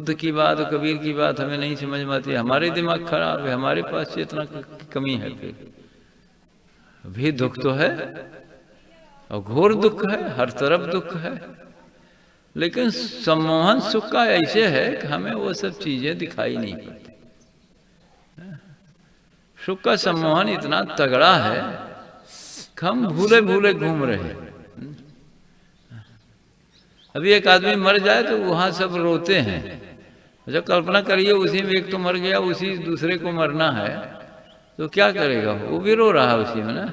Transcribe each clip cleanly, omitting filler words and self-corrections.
बुद्ध की बात और कबीर की बात हमें नहीं समझ में आती, हमारे दिमाग खराब है, हमारे पास चेतना की कमी है। फिर भी दुख तो है और घोर दुख है, हर तरफ दुख है, लेकिन सम्मोहन सुख का ऐसे है कि हमें वो सब चीजें दिखाई नहीं पड़ती। सुख का सम्मोहन इतना तगड़ा है कि हम भूले भूले घूम रहे हैं। अभी एक आदमी मर जाए तो वहां सब रोते हैं। जब कल्पना करिए उसी में एक तो मर गया, उसी दूसरे को मरना है, तो क्या करेगा? वो भी रो रहा है उसी में ना।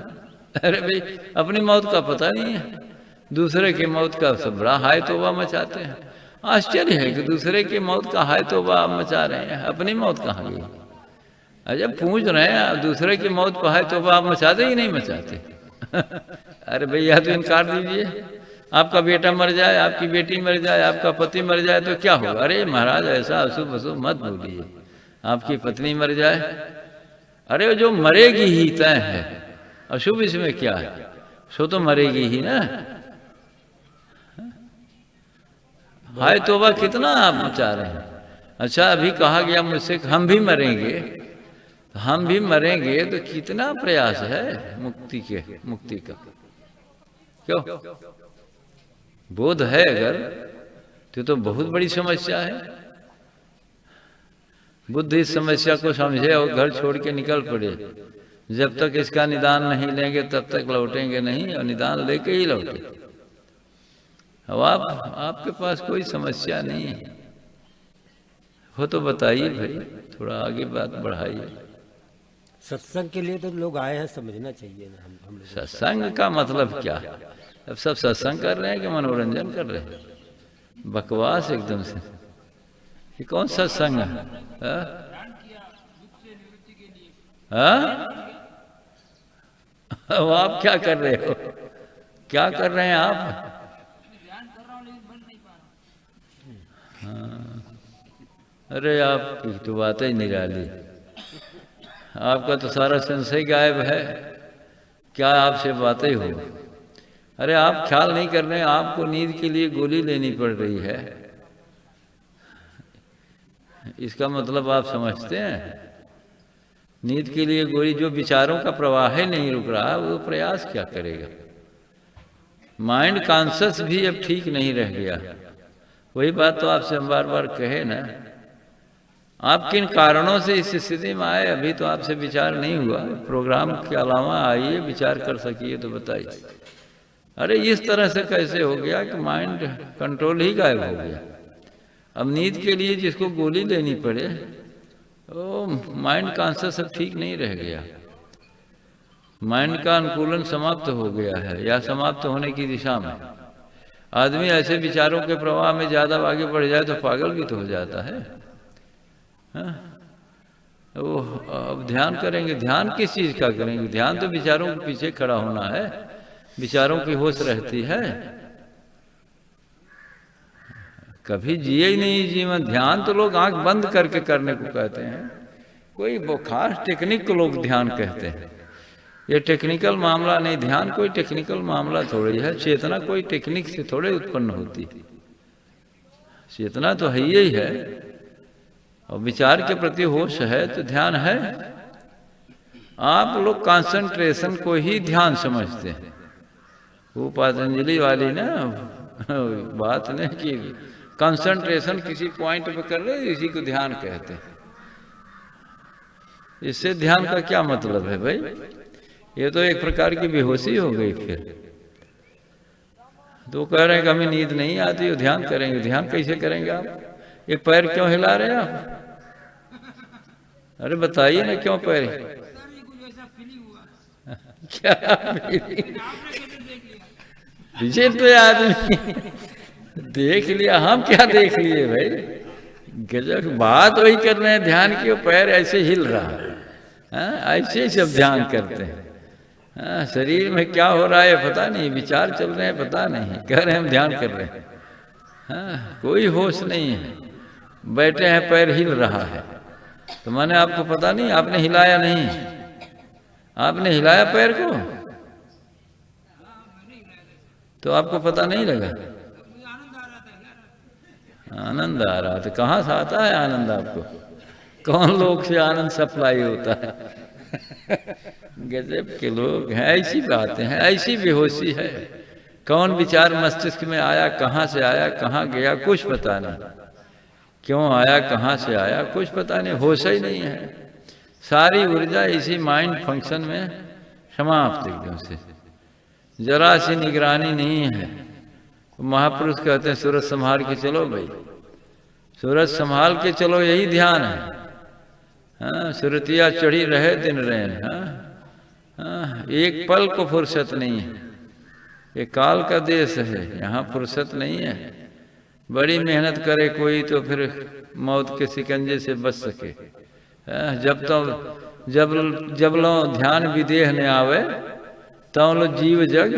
अरे भाई, अपनी मौत का पता नहीं है, दूसरे की मौत का सब बड़ा हाय तौबा मचाते हैं। आश्चर्य है कि दूसरे की मौत का हाय तौबा आप मचा रहे हैं, अपनी मौत कहाँ गई? जब पूछ रहे हैं दूसरे की मौत पर हाय तौबा आप मचाते ही नहीं मचाते? अरे भैया तो इनकार दीजिए, आपका बेटा मर जाए, आपकी बेटी मर जाए, आपका पति मर जाए तो क्या होगा? अरे महाराज ऐसा अशुभ अशुभ मत बोलिए, आपकी पत्नी मर जाए, अरे जो मरेगी ही तय है, अशुभ इसमें क्या है? सो तो मरेगी ही ना। हाय तौबा कितना आप मचा रहे हैं? अच्छा, अभी कहा गया मुझसे हम भी मरेंगे, हम भी मरेंगे तो कितना प्रयास है मुक्ति का? क्यों? बोध है अगर तो बहुत बड़ी समस्या है। बुद्ध इस समस्या को समझे और घर छोड़ के निकल पड़े। जब तक इसका निदान नहीं लेंगे तब तक लौटेंगे नहीं, और निदान लेके ही लौटे। अब आपके पास कोई समस्या नहीं है हो तो बताइए भाई, थोड़ा आगे बात बढ़ाइए। सत्संग के लिए तो लोग आए हैं, समझना चाहिए ना। हम लोग सत्संग का मतलब क्या? अब सब सत्संग कर रहे हैं कि मनोरंजन कर रहे हैं? बकवास एकदम से। ये कौन सत्संग है? अब आप क्या कर रहे हो? क्या कर रहे हैं आप? हाँ, अरे आपकी तो बात ही निराली, आपका तो सारा संशय गायब है, क्या आपसे बातें हो? अरे आप ख्याल नहीं कर रहे हैं, आपको नींद के लिए गोली लेनी पड़ रही है, इसका मतलब आप समझते हैं? नींद के लिए गोली, जो विचारों का प्रवाह ही नहीं रुक रहा, वो प्रयास क्या करेगा? माइंड कॉन्शियस भी अब ठीक नहीं रह गया। वही बात तो आपसे हम बार बार कहे ना, आप किन कारणों से इस स्थिति में आए अभी तो आपसे विचार नहीं हुआ। प्रोग्राम के अलावा आइए, विचार कर सकिए तो बताइए। अरे इस तरह से कैसे हो गया कि माइंड कंट्रोल ही गायब हो गया? अब नींद के लिए जिसको गोली लेनी पड़े, वो माइंड कॉन्शियस अब ठीक नहीं रह गया। माइंड का अनुकूलन समाप्त हो गया है या समाप्त होने की दिशा में। आदमी ऐसे विचारों के प्रवाह में ज्यादा आगे बढ़ जाए तो पागल भी तो हो जाता है। वो अब ध्यान करेंगे, ध्यान किस चीज का करेंगे? ध्यान तो विचारों के पीछे खड़ा होना है, विचारों की होश रहती है। कभी जिए ही नहीं जीवन। ध्यान तो लोग आंख बंद करके करने को कहते हैं, कोई खास टेक्निक को लोग ध्यान कहते हैं। ये टेक्निकल मामला नहीं, ध्यान कोई टेक्निकल मामला थोड़ी है। चेतना कोई टेक्निक से थोड़े उत्पन्न होती, चेतना तो है ही है, और विचार के प्रति होश है तो ध्यान है। आप लोग कंसंट्रेशन को ही ध्यान समझते हैं। वो पतंजलि वाली ना बात नहीं कि कंसंट्रेशन किसी पॉइंट पे कर रहे, इसी को ध्यान कहते हैं। इससे ध्यान का क्या मतलब है भाई? ये तो एक प्रकार की बेहोशी हो गई। फिर तो कह रहे हैं कि हमें नींद नहीं आती और ध्यान करेंगे। ध्यान कैसे करेंगे आप? ये पैर क्यों हिला रहे हैं आप? अरे बताइए ना, क्यों पैर? क्या पीछे तो आदमी देख लिया, हम क्या देख लिए भाई? गजब बात वही कर रहे हैं ध्यान की, पैर ऐसे हिल रहा है। ऐसे सब ध्यान करते हैं। शरीर में क्या हो रहा है पता नहीं, विचार चल रहे हैं पता नहीं, कह रहे हैं हम ध्यान कर रहे हैं। कोई होश नहीं है, बैठे हैं पैर हिल रहा है, तो मैंने आपको पता नहीं, आपने हिलाया नहीं, आपने हिलाया पैर को तो आपको पता नहीं लगा। आनंद आ रहा था। कहाँ से आता है आनंद आपको? कौन लोग से आनंद सप्लाई होता है? गजब के लोग हैं। ऐसी बातें हैं, ऐसी बेहोशी है। कौन विचार मस्तिष्क में आया, कहाँ से आया, कहाँ गया, कुछ पता नहीं। क्यों आया, कहाँ से आया, कुछ पता नहीं, होश ही नहीं है। सारी ऊर्जा इसी माइंड फंक्शन में समाप्त एकदम से, जरा सी निगरानी नहीं है। महापुरुष कहते हैं सूरज संभाल के चलो भाई, सूरज संभाल के चलो, यही ध्यान है। हाँ, सुरतिया चढ़ी रहे दिन रैन। हाँ, एक पल को फुर्सत नहीं है। ये काल का देश है, यहाँ फुर्सत नहीं है। बड़ी मेहनत करे कोई तो फिर मौत के शिकंजे से बच सके। जब लो ध्यान विदेह ने आवे, तब लो जीव जग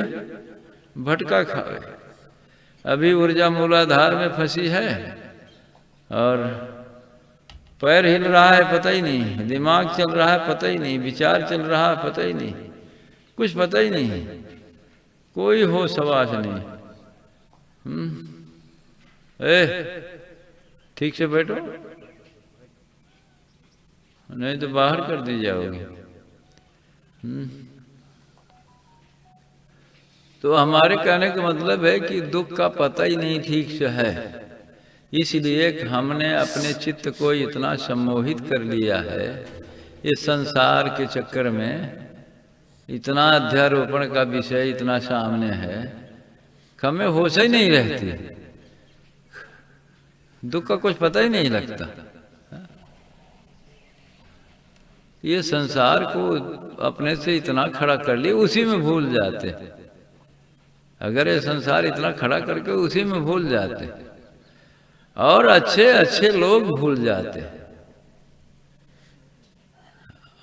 भटका खावे। अभी ऊर्जा मूलाधार में फंसी है और पैर हिल रहा है पता ही नहीं, दिमाग चल रहा है पता ही नहीं, विचार चल रहा है पता ही नहीं, कुछ पता ही नहीं, कोई होश हवास नहीं। ठीक से बैठो, नहीं तो बाहर कर दी जाओगे। तो हमारे कहने का मतलब है कि दुख का पता ही नहीं ठीक से है, इसलिए हमने अपने चित्त को इतना सम्मोहित कर लिया है इस संसार के चक्कर में। इतना अध्यारोपण का विषय इतना सामने है, हमें होश ही नहीं रहती, दुख का कुछ पता ही नहीं लगता। ये संसार को अपने से इतना खड़ा कर लिए, उसी में भूल जाते। अगर ये संसार इतना खड़ा करके उसी में भूल जाते, और अच्छे अच्छे लोग भूल जाते।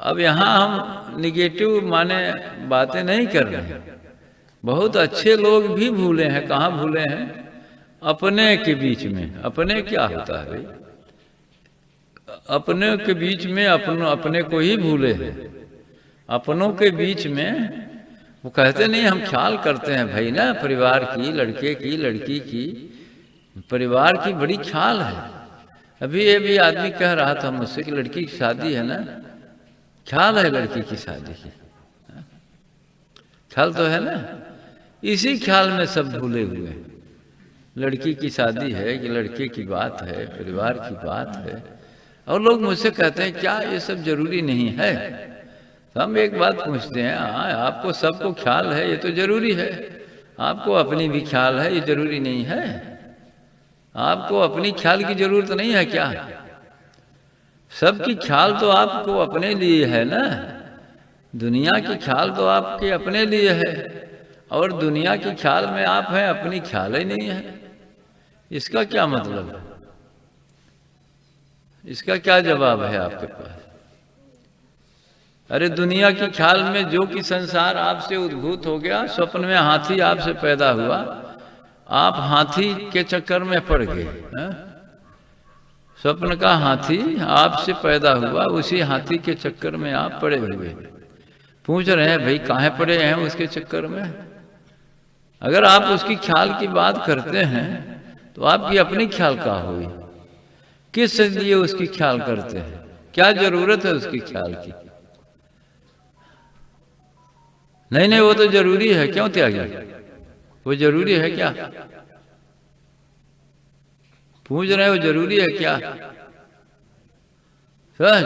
अब यहाँ हम निगेटिव माने बातें नहीं कर रहे हैं, बहुत अच्छे लोग भी भूले हैं। कहाँ भूले हैं? अपने के बीच में। अपने क्या होता है भाई? अपने के बीच में अपने को ही भूले हैं। अपनों के बीच में वो कहते नहीं, हम ख्याल करते हैं भाई ना, परिवार की, लड़के की, लड़की की, परिवार की बड़ी ख्याल है। अभी ये भी आदमी कह रहा था मुझसे कि लड़की की शादी है ना, ख्याल है लड़की की शादी की, ख्याल तो है ना। इसी ख्याल में सब भूले हुए। लड़की की शादी है कि लड़के की बात है, परिवार की बात है। और लोग मुझसे कहते हैं क्या ये सब जरूरी नहीं है? तो हम एक बात पूछते हैं, हाँ आपको सबको ख्याल है ये तो जरूरी है, आपको अपनी भी ख्याल है ये जरूरी नहीं है? आपको अपनी ख्याल की जरूरत नहीं है क्या? सबकी ख्याल तो आपको अपने लिए है ना। दुनिया की ख्याल तो आपके अपने लिए है, और दुनिया की ख्याल में आप हैं, अपनी ख्याल ही नहीं है। इसका क्या मतलब है? इसका क्या जवाब है आपके पास? अरे दुनिया की ख्याल में जो कि संसार आपसे उद्भूत हो गया, स्वप्न में हाथी आपसे पैदा हुआ, आप हाथी के चक्कर में पड़ गए। स्वप्न का हाथी आपसे पैदा हुआ, उसी हाथी के चक्कर में आप पड़े हुए। पूछ रहे हैं भाई काहे पड़े हैं उसके चक्कर में? अगर आप उसकी ख्याल की बात करते हैं तो आपकी अपनी ख्याल कहाँ हुई? किस लिए उसकी ख्याल करते हैं? क्या जरूरत है उसकी ख्याल की? नहीं नहीं, वो तो जरूरी है। क्यों त्यागी? वो जरूरी है क्या? पूछ रहे हैं वो जरूरी है क्या?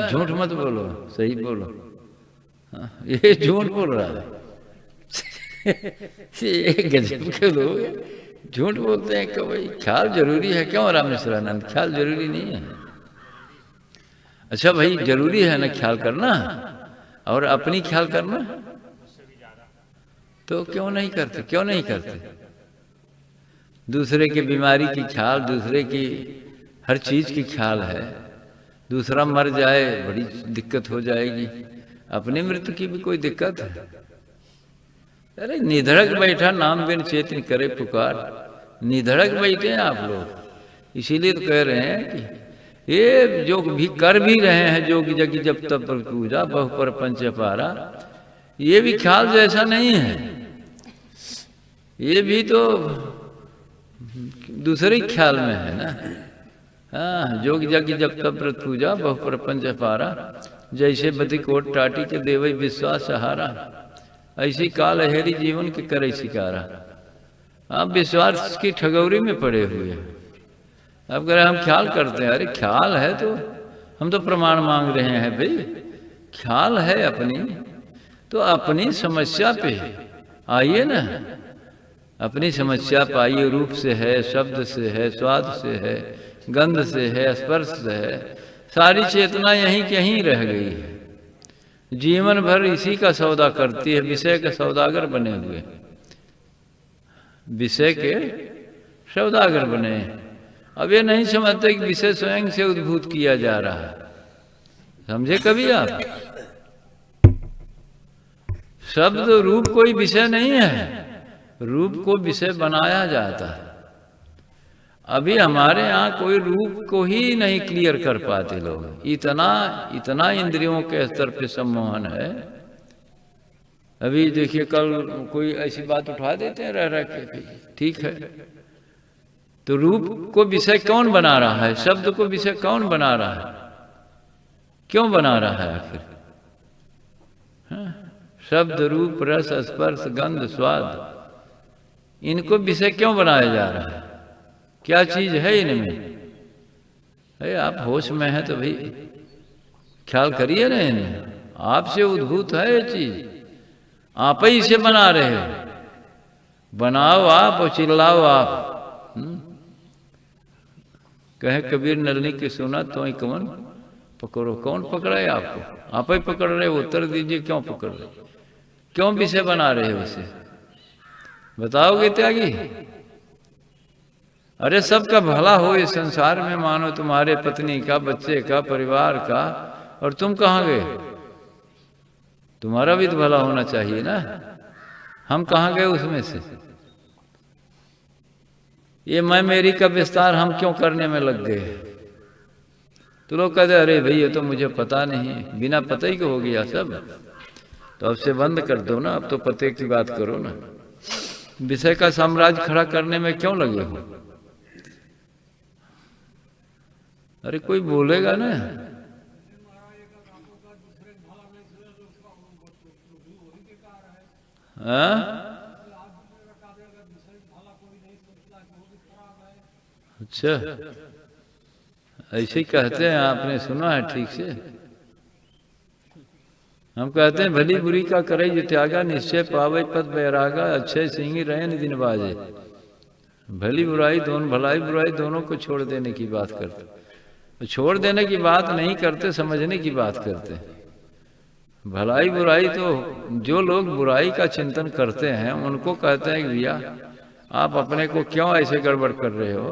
झूठ मत बोलो, सही बोलो। ये झूठ बोल रहा है। ये गजब के लोग झूठ बोलते हैं कि भाई ख्याल जरूरी है। क्यों रामेश्वरानंद? ख्याल जरूरी नहीं है। अच्छा भाई जरूरी है ना ख्याल करना, और अपनी ख्याल करना, तो क्यों नहीं करते? क्यों नहीं करते? दूसरे की बीमारी की ख्याल, दूसरे की हर चीज की ख्याल है। दूसरा मर जाए बड़ी दिक्कत हो जाएगी, अपनी मृत्यु की भी कोई दिक्कत है? अरे निधड़क बैठा नाम बिन चेतन करे पुकार। निधड़क बैठे हैं आप लोग। इसीलिए तो कह रहे हैं कि ये जो भी कर भी रहे हैं, जोगी जगी जब तब पर पूजा बहु पर पंच पारा, ये भी ख्याल जैसा नहीं है। ये भी तो दूसरे ख्याल में है ना। हाँ, जोग जग जब तब व्रत पूजा बहु प्रपंच पारा, जैसे बदी कोट टाटी के देवई विश्वास सहारा, ऐसी काल हेरी जीवन के करे शिकारा। आप विश्वास की ठगौरी में पड़े हुए हैं। अब अगर हम ख्याल करते हैं, अरे ख्याल है तो हम तो प्रमाण मांग रहे हैं भाई, ख्याल है अपनी तो अपनी समस्या पे आइए ना, अपनी समस्या पाइए। रूप से है, शब्द से है, स्वाद से है, गंध से है, स्पर्श से है, सारी चेतना यहीं कहीं रह गई है। जीवन भर इसी का सौदा करती है, विषय के सौदागर बने हुए, विषय के सौदागर बने। अब ये नहीं समझते कि विषय स्वयं से उद्भूत किया जा रहा है। समझे कभी आप? शब्द रूप कोई विषय नहीं है, रूप को विषय बनाया जाता है। अभी हमारे यहाँ कोई रूप को ही नहीं क्लियर कर पाते लोग, इतना इंद्रियों के स्तर पे सम्मोहन है। अभी देखिए कल कोई ऐसी बात उठा देते हैं रह के, ठीक है, तो रूप को विषय कौन बना रहा है, शब्द को विषय कौन बना रहा है, क्यों बना रहा है आखिर? शब्द, रूप, रस, स्पर्श, गंध, स्वाद, इनको विषय क्यों बनाया जा रहा है? क्या चीज है इनमें? अरे आप होश में हैं तो भाई ख्याल करिए ना, इन्हें आपसे उद्भूत है ये चीज, आप ही इसे बना रहे हो। बनाओ आप और चिल्लाओ आप। कहे कबीर नलनी की सुना तो ही कवन पकड़ो। कौन पकड़ा है आपको? आप ही पकड़ रहे हो। उत्तर दीजिए, क्यों पकड़ रहे, क्यों विषय बना रहे हो उसे? बताओगे त्यागी? अरे सबका भला हो इस संसार में, मानो तुम्हारे पत्नी का, बच्चे का, परिवार का, और तुम कहाँ गए? तुम्हारा भी तो भला होना चाहिए ना। हम कहाँ गए उसमें से? ये मैं मेरी का विस्तार हम क्यों करने में लग गए? तो लोग कहते अरे भाई ये तो मुझे पता नहीं। बिना पता ही को हो गया सब, तो अब से बंद कर दो ना, अब तो पते की बात करो ना। विषय का साम्राज्य खड़ा करने में क्यों लगे हो? अरे कोई बोलेगा ना। हाँ? अच्छा, ऐसे ही कहते हैं, आपने सुना है ठीक से? हम कहते हैं भली बुरी का करे जो त्यागा, निश्चय पावे पद बैरागा, अच्छे सिंगी रहे न दिन बाजे। भली बुराई दोनों, भलाई बुराई दोनों को छोड़ देने की बात करते। छोड़ देने की बात नहीं करते, समझने की बात करते। भलाई बुराई तो जो लोग बुराई का चिंतन करते हैं उनको कहते हैं कि भैया आप अपने को क्यों ऐसे गड़बड़ कर रहे हो?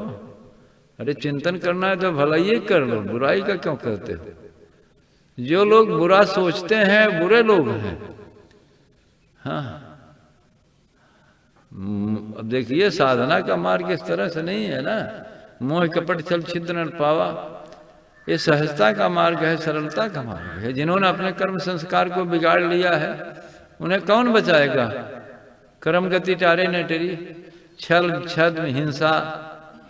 अरे चिंतन करना है तो भलाई कर लो, बुराई का क्यों करते हो? जो लोग बुरा सोचते हैं बुरे लोग हैं। हाँ, अब देखिए साधना का मार्ग इस तरह से नहीं है ना। मोह कपट छल छिद्र न पावा, ये सहजता का मार्ग है, सरलता का मार्ग है। जिन्होंने अपने कर्म संस्कार को बिगाड़ लिया है उन्हें कौन बचाएगा? कर्म गति टारे न टेरी, छल छद्म हिंसा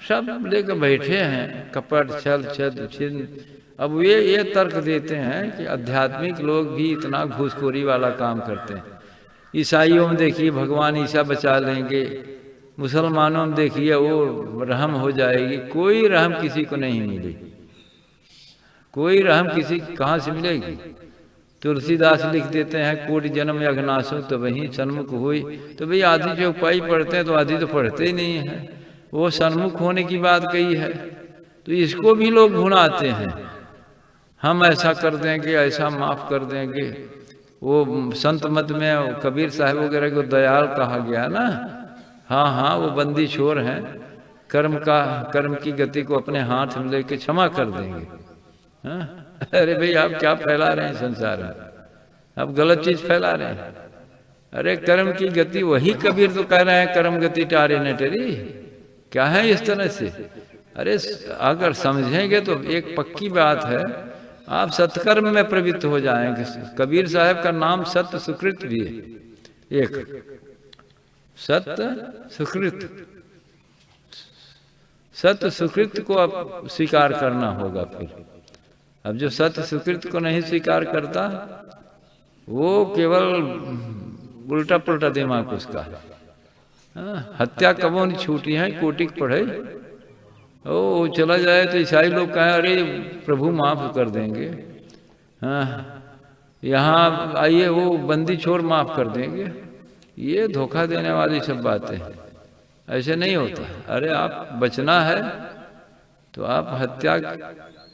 सब लेकर बैठे हैं, कपट छल छद्म छिद्र। अब ये तर्क देते हैं कि आध्यात्मिक लोग भी इतना घूसखोरी वाला काम करते हैं। ईसाइयों में देखिए भगवान ईसा बचा लेंगे, मुसलमानों में देखिए वो रहम हो जाएगी। कोई रहम किसी को नहीं मिली, कोई रहम किसी कहाँ से मिलेगी? तुलसीदास लिख देते हैं कोटि जन्म अघनासो तो वहीं सन्मुख हुई। तो भाई आधी जो उपाय पढ़ते हैं तो आधी तो पढ़ते ही नहीं है। वो सन्मुख होने की बात कही है, तो इसको भी लोग भुनाते हैं। हम ऐसा कर देंगे, ऐसा माफ कर देंगे। वो संत मत में कबीर साहब वगैरह को दयाल कहा गया ना। हाँ हाँ, वो बंदी छोर हैं, कर्म की गति को अपने हाथ में लेके क्षमा कर देंगे। हाँ? अरे भाई आप क्या फैला रहे हैं संसार में? आप गलत चीज फैला रहे हैं। अरे कर्म की गति, वही कबीर तो कह रहे हैं कर्म गति टारे न टेरी। क्या है इस तरह से? अरे अगर समझेंगे तो एक पक्की बात है, आप सत्कर्म में प्रवृत्त हो जाएंगे। कबीर साहब का नाम सत्य सुकृत भी है, एक सत्य सुकृत। सत्य सुकृत को अब स्वीकार करना होगा। फिर अब जो सत्य सुकृत को नहीं स्वीकार करता वो केवल उल्टा पुल्टा दिमाग उसका है। हत्या कबो नहीं छूटी है, कोटिक पढ़े ओ चला जाए तो ईसाई लोग कहें अरे प्रभु माफ कर देंगे, हाँ यहाँ आइए वो बंदी छोड़ माफ कर देंगे। ये धोखा देने वाली सब बातें, ऐसे नहीं होता। अरे आप बचना है तो आप हत्या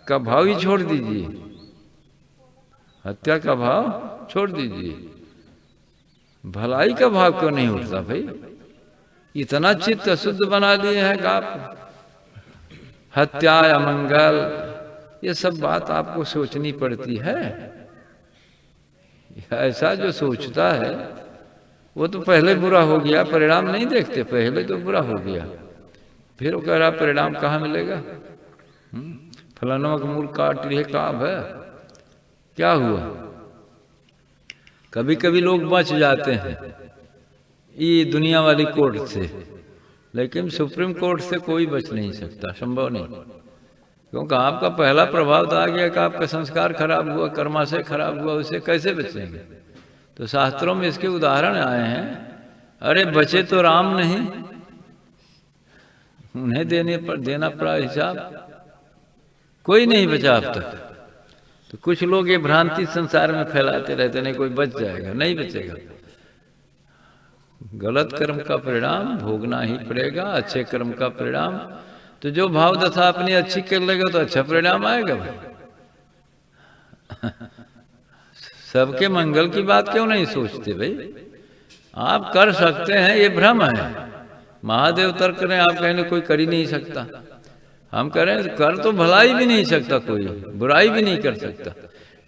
का भाव ही छोड़ दीजिए, हत्या का भाव छोड़ दीजिए। भलाई का भाव क्यों नहीं उठता भाई? इतना चित्त अशुद्ध बना लिए हैं कि आप हत्या या मंगल, ये सब बात आपको सोचनी पड़ती है। ऐसा जो सोचता है वो तो पहले बुरा हो गया, परिणाम नहीं देखते, पहले तो बुरा हो गया, फिर वो कह रहा परिणाम कहाँ मिलेगा? फलाना का मूल काट लिए काब है, क्या हुआ? कभी कभी लोग बच जाते हैं ये दुनिया वाली कोर्ट से, लेकिन सुप्रीम कोर्ट से कोई बच नहीं सकता, संभव नहीं। क्योंकि आपका पहला प्रभाव तो आ गया कि आपका संस्कार खराब हुआ, कर्माशय खराब हुआ, उससे कैसे बचेंगे? तो शास्त्रों में इसके उदाहरण आए हैं। अरे बचे तो राम नहीं, उन्हें देना पड़ा हिसाब, कोई नहीं बचा अब तक। तो कुछ लोग ये भ्रांति संसार में फैलाते रहते, नहीं कोई बच जाएगा, नहीं बचेगा। गलत कर्म का परिणाम भोगना ही पड़ेगा, अच्छे कर्म का परिणाम तो जो भाव दशा अपनी अच्छी कर लेगा तो अच्छा परिणाम आएगा भाई। सबके मंगल की बात क्यों नहीं सोचते भाई? आप कर सकते हैं, ये भ्रम है। महादेव तर्क करें, आप कहने कोई कर ही नहीं सकता, हम करें कर तो भलाई भी नहीं सकता, कोई बुराई भी नहीं कर सकता,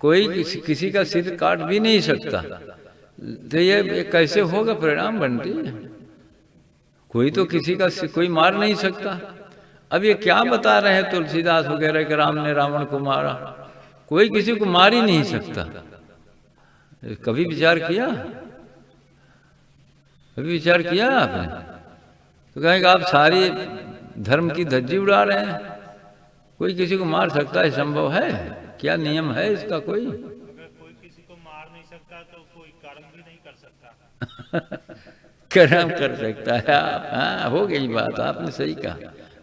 कोई किसी का सिर काट भी नहीं सकता। तो ये कैसे होगा परिणाम? बनती कोई तो किसी का कोई मार नहीं सकता। अब ये क्या बता रहे हैं तुलसीदास वगैरह कि राम ने रावण को मारा, कोई किसी को मार ही नहीं सकता। कभी विचार किया? कभी विचार किया आपने? तो कहेंगे आप सारी धर्म की धज्जी उड़ा रहे हैं, कोई किसी को मार सकता है, संभव है? क्या नियम है इसका? कोई कोई किसी को मार नहीं सकता तो कोई कर्म भी नहीं कर सकता। कर्म कर सकता है आप, हाँ हो गई बात, आपने सही कहा।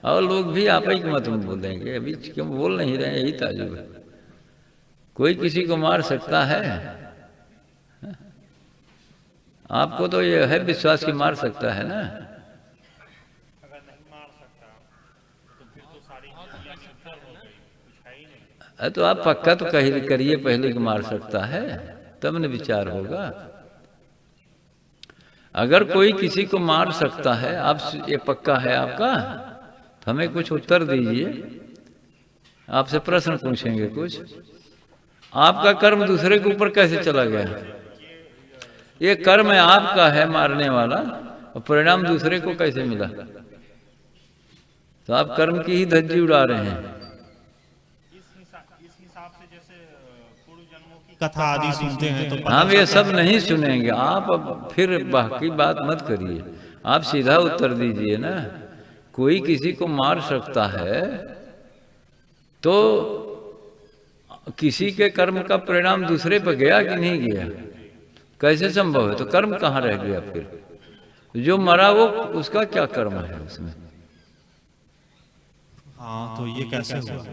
और लोग भी आप ही मत में बोल देंगे, अभी क्यों बोल नहीं रहे? यही ताजुब है। कोई किसी को मार सकता है? आपको तो ये है विश्वास कि मार सकता है ना। अगर नहीं मार सकता तो फिर तो सारी दुनिया निश्चल हो गई, कुछ है ही नहीं। तो आप पक्का तो करिए पहले कि मार सकता है, तब न विचार होगा। अगर कोई किसी को मार सकता है, आप ये पक्का है आपका, तो हमें कुछ उत्तर दीजिए। आपसे प्रश्न पूछेंगे कुछ। आपका कर्म दूसरे के ऊपर कैसे चला गया? ये कर्म है आपका है मारने वाला, और परिणाम दूसरे को कैसे मिला? तो आप कर्म की ही धज्जी उड़ा रहे हैं। इस हिसाब से जैसे पूर्व जन्मों की कथा आदि सुनते हैं तो हम ये सब नहीं सुनेंगे। आप अब फिर बाकी बात मत करिए, आप सीधा उत्तर दीजिए ना। कोई किसी को मार सकता है तो किसी के कर्म का परिणाम दूसरे पर गया कि नहीं गया? कैसे संभव है? तो कर्म कहाँ रह गया फिर? जो मरा वो उसका क्या कर्म है उसमें? हाँ तो ये कैसे हुआ?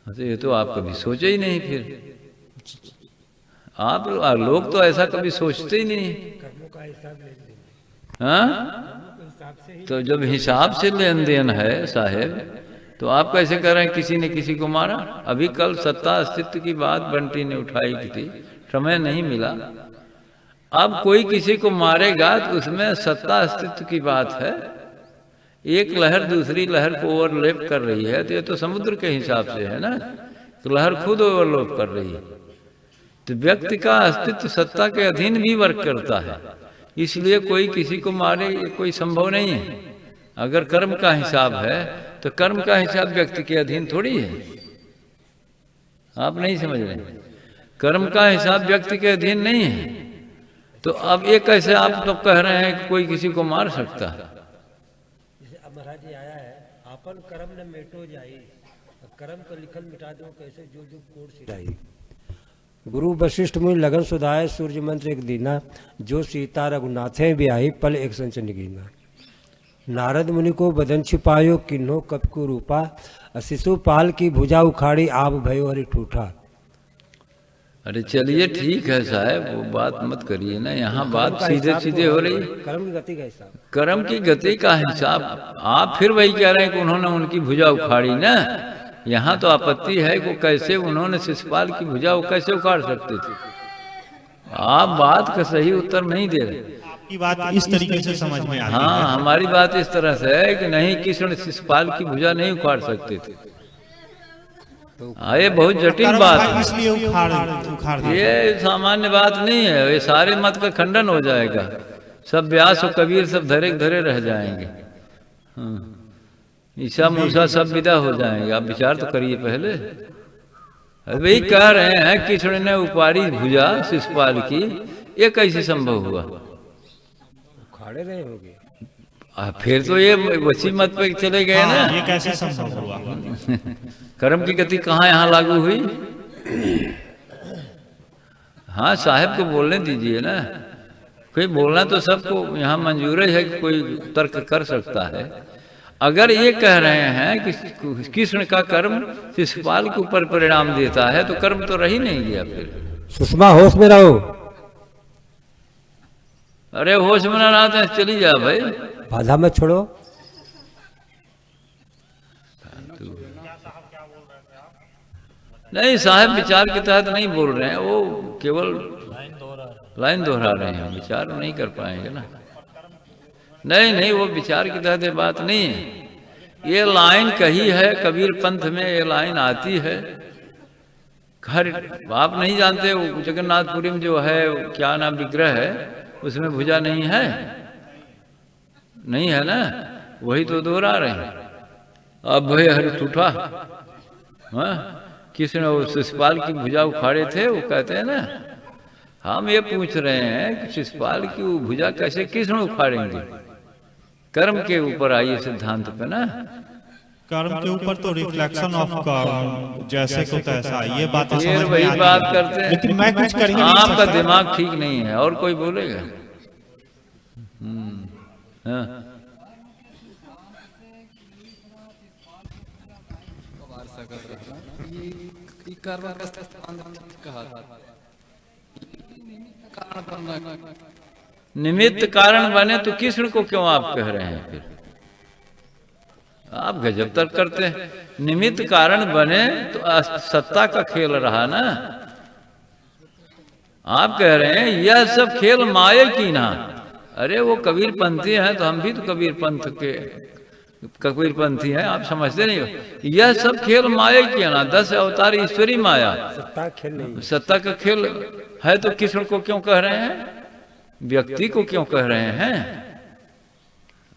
तो ये तो आप कभी सोचे ही नहीं। फिर आप लोग तो ऐसा कभी सोचते ही नहीं। कर्मों का हिसाब ले लेंगे, हाँ, हिसाब से ही तो जब हिसाब से लेन देन है साहेब, तो आप कैसे कह रहे हैं किसी ने किसी को मारा? अभी कल सत्ता अस्तित्व की बात बंटी ने उठाई की थी, समय नहीं मिला। अब कोई किसी को मारेगा तो उसमें सत्ता अस्तित्व की बात है, एक लहर दूसरी लहर को ओवरलैप कर रही है, तो ये तो समुद्र के हिसाब से है ना, तो लहर खुद ओवरलैप कर रही है। तो व्यक्ति का अस्तित्व सत्ता के अधीन भी वर्क करता है, इसलिए कोई किसी को मारे ये कोई संभव नहीं है। अगर कर्म का हिसाब है तो कर्म का हिसाब व्यक्ति के अधीन थोड़ी है। आप नहीं समझ रहे, कर्म का हिसाब व्यक्ति के अधीन नहीं है। तो अब ये कैसे आप तो कह रहे हैं कि कोई किसी को मार सकता है? जैसे अब महाराज जी आया है, आप आपन कर्म न मेटो जाई, कर्म का लिखल मिटा दो कैसे जो जो कोड सिराई। गुरु वशिष्ठ मुनि लगन सुधाए सूर्य मंत्र एक दीना, जो सीता रघुनाथे भी आई पल एक संचन गिना। नारद मुनि को बदन छिपायो किन्हो कप को रूपा, शिशुपाल की भुजा उखाड़ी आप भयो हरि ठूठा। अरे चलिए ठीक है साहब, वो बात मत करिए ना, यहाँ बात सीधे सीधे हो रही। कर्म की गति का हिसाब, कर्म की गति का हिसाब आप फिर वही कह रहे हैं कि उन्होंने उनकी भुजा उखाड़ी ना। यहाँ तो आपत्ति है कि कैसे उन्होंने शिशुपाल की भुजा वो कैसे उखाड़ सकते थे। आप बात का सही उत्तर नहीं दे रहे। आपकी बात इस तरीके से समझ में आती है। हाँ, हमारी बात इस तरह से है कि नहीं, कृष्ण शिशुपाल की भुजा नहीं उखाड़ सकते थे। ये बहुत जटिल बात है, इसलिए उखाड़ ये सामान्य बात नहीं है। ये सारे मत का खंडन हो जाएगा, सब व्यास और कबीर सब धरे धरे रह जाएंगे। ईसा मूसा सब विदा हो जाएंगे। आप विचार तो करिए पहले। वही कह रहे हैं कृष्ण ने उपाड़ी भुजा शिशुपाल की, ये कैसे संभव हुआ? उखाड़े रहे होंगे। फिर तो ये वसी मत पे चले गए ना। ये कैसे संभव हुआ? कर्म की गति कहाँ यहाँ लागू हुई? हाँ, साहब को बोलने दीजिए ना। कोई बोलना तो सबको यहाँ मंजूर है कि कोई तर्क कर सकता है। अगर ये कह रहे हैं कि कृष्ण का कर्म शिशुपाल के ऊपर परिणाम देता है, तो कर्म तो रह ही नहीं गया फिर। सुषमा होश में रहो। अरे होश में ना रहते हैं, चली जा भाई, बाधा मत छोड़ो। नहीं साहब, विचार के तहत नहीं बोल रहे हैं, वो केवल लाइन दोहरा रहे हैं, विचार नहीं कर पाएंगे ना। नहीं नहीं, वो विचार के तहत ये बात नहीं है। ये लाइन कही है कबीर पंथ में, ये लाइन आती है। हर आप नहीं जानते, वो जगन्नाथपुरी में जो है क्या नाम विग्रह है, उसमें भुजा नहीं है, नहीं है ना, वही तो दोहरा रहे हैं। अब भाई हरि ठूठा, किसी ने शिशुपाल की भुजा उखाड़े थे, वो कहते हैं ना। हम ये पूछ रहे हैं कि शिशुपाल की वो भुजा कैसे कृष्ण उखाड़ेंगे? कर्म के ऊपर आइए सिद्धांत पे ना। कर्म के ऊपर तो रिफ्लेक्शन ऑफ कर्म, जैसे को तैसा, ये बात फिर वही बात करते हैं, लेकिन मैं कुछ कर ही नहीं सकता। आपका दिमाग ठीक नहीं है, और कोई बोलेगा? हाँ। निमित्त कारण बने तो कृष्ण को क्यों आप कह रहे हैं? फिर आप गजब तर्क करते हैं। निमित्त कारण बने तो सत्ता का खेल रहा ना। आप कह रहे हैं यह सब खेल माया की ना। अरे वो कबीर पंथी हैं, तो हम भी तो कबीर पंथ के कबीर पंथी हैं, आप समझते नहीं हो। यह सब खेल माया की ना, 10 अवतार ईश्वरी माया, सत्ता खेल नहीं, सत्ता का खेल है। तो कृष्ण को क्यों कह रहे हैं? व्यक्ति को क्यों कह रहे हैं?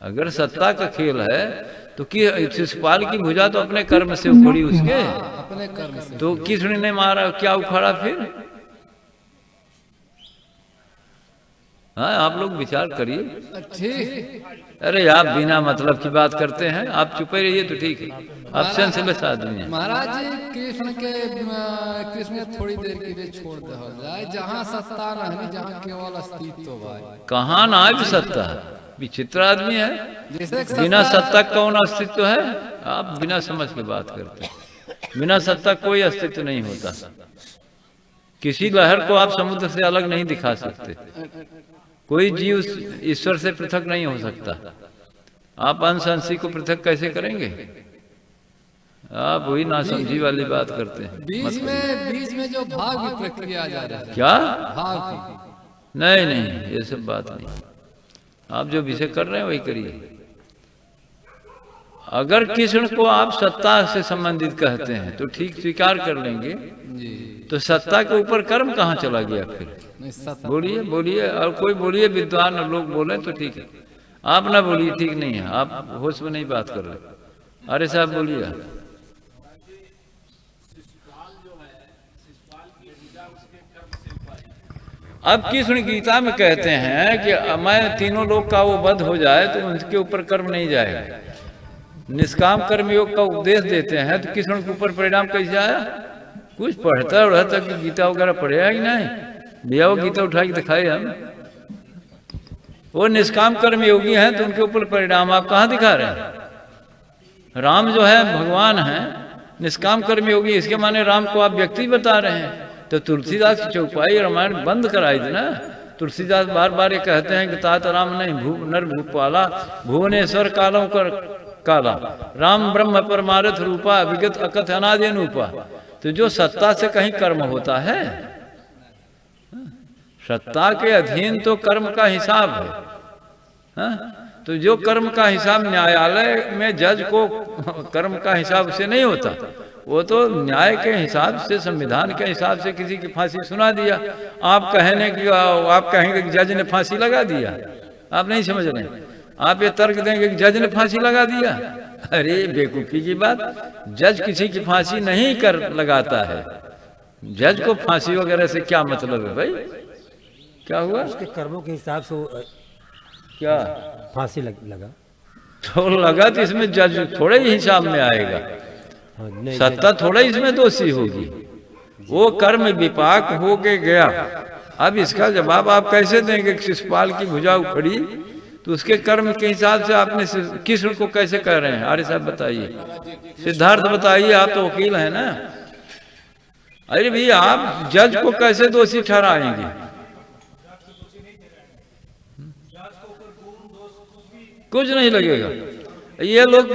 अगर सत्ता का खेल है तो शिशुपाल की भुजा तो अपने कर्म से उखड़ी उसके, अपने कर्म से। तो कृष्ण ने मारा, क्या उखाड़ा फिर? हाँ, आप लोग विचार करिए। ठीक। अरे आप बिना मतलब की बात करते हैं, आप चुपे रहिए तो ठीक है। आप सेंसलेस आदमी हैं। महाराज जी, कृष्ण थोड़ी देर के लिए छोड़ दे जाए, जहाँ सत्ता नहीं, जहाँ केवल अस्तित्व भाई। कहाँ ना भी सत्ता है, विचित्र आदमी है। जैसे बिना सत्ता कौन अस्तित्व है? आप बिना समझ के बात करते हैं। बिना सत्ता कोई अस्तित्व नहीं होता। किसी लहर को आप समुद्र से अलग नहीं दिखा सकते। कोई जीव ईश्वर से पृथक नहीं हो सकता। आप अंश अंशी को पृथक कैसे करेंगे? आप वही नासमझी वाली बात करते हैं। बीज में जो भाव की प्रक्रिया आ जा रही है, क्या? भाव की। नहीं नहीं, ये सब बात नहीं। आप जो विषय कर रहे हैं वही करिए। अगर कृष्ण को आप सत्ता से संबंधित कहते हैं तो ठीक, स्वीकार कर लेंगे। तो सत्ता के ऊपर कर्म कहाँ चला गया फिर? बोलिए बोलिए, और कोई बोलिए, विद्वान लोग बोले तो ठीक है। आप ना बोलिए, ठीक नहीं है, आप होश में नहीं बात कर रहे। अरे साहब बोलिए। अब कृष्ण गीता में कहते हैं कि मैं तीनों लोग का वो वध हो जाए तो उनके ऊपर कर्म नहीं जाएगा। निष्काम कर्म योग का उपदेश देते हैं तो कृष्ण के ऊपर परिणाम कैसे आया? कुछ पढ़ता उड़ता कि गीता वगैरह पढ़ेगा कि नहीं? भैया वो गीता उठा के दिखाए हम। वो निष्काम कर्म योगी हैं तो उनके ऊपर परिणाम आप कहाँ दिखा रहे हैं? राम जो है भगवान है, निष्काम कर्म योगी, इसके माने राम को आप व्यक्ति बता रहे हैं। तो तुलसीदास की चौपाई रामायण बंद कराई थी ना। तुलसीदास बार बार ये कहते हैं कि तात राम नहीं नर भूपाला, भुवनेश्वर कालों कर काला, राम ब्रह्म परमारथ रूपा, विगत अकथ अनादि अनूपा। तो जो सत्ता से कहीं कर्म होता है, सत्ता के अधीन तो कर्म का हिसाब है। हाँ? तो जो कर्म का हिसाब न्यायालय में जज को कर्म का हिसाब से नहीं होता, वो तो न्याय के हिसाब से, संविधान के हिसाब से किसी की फांसी सुना दिया। आप कहेंगे कि जज ने फांसी लगा दिया। आप नहीं समझ रहे, आप ये तर्क देंगे कि जज ने फांसी लगा दिया। अरे बेवकूफी की बात, जज किसी की फांसी नहीं लगाता है। जज को फांसी वगैरह से क्या मतलब है भाई? क्या हुआ? उसके कर्मों के हिसाब से क्या फांसी लगा तो लगा, तो इसमें जज थोड़े ही हिसाब में आएगा। हाँ, नहीं, सत्ता थोड़ा इसमें दोषी होगी। वो कर्म विपाक हो के गया। अब इसका जवाब आप कैसे देंगे? शिशुपाल की भुजा उखड़ी तो उसके कर्म के हिसाब से आपने कृष्ण को कैसे कह रहे हैं? आर्य साहब बताइए, सिद्धार्थ बताइए, आप तो वकील हैं ना। अरे भैया आप जज को कैसे दोषी ठहराएंगे? कुछ नहीं लगेगा। ये लोग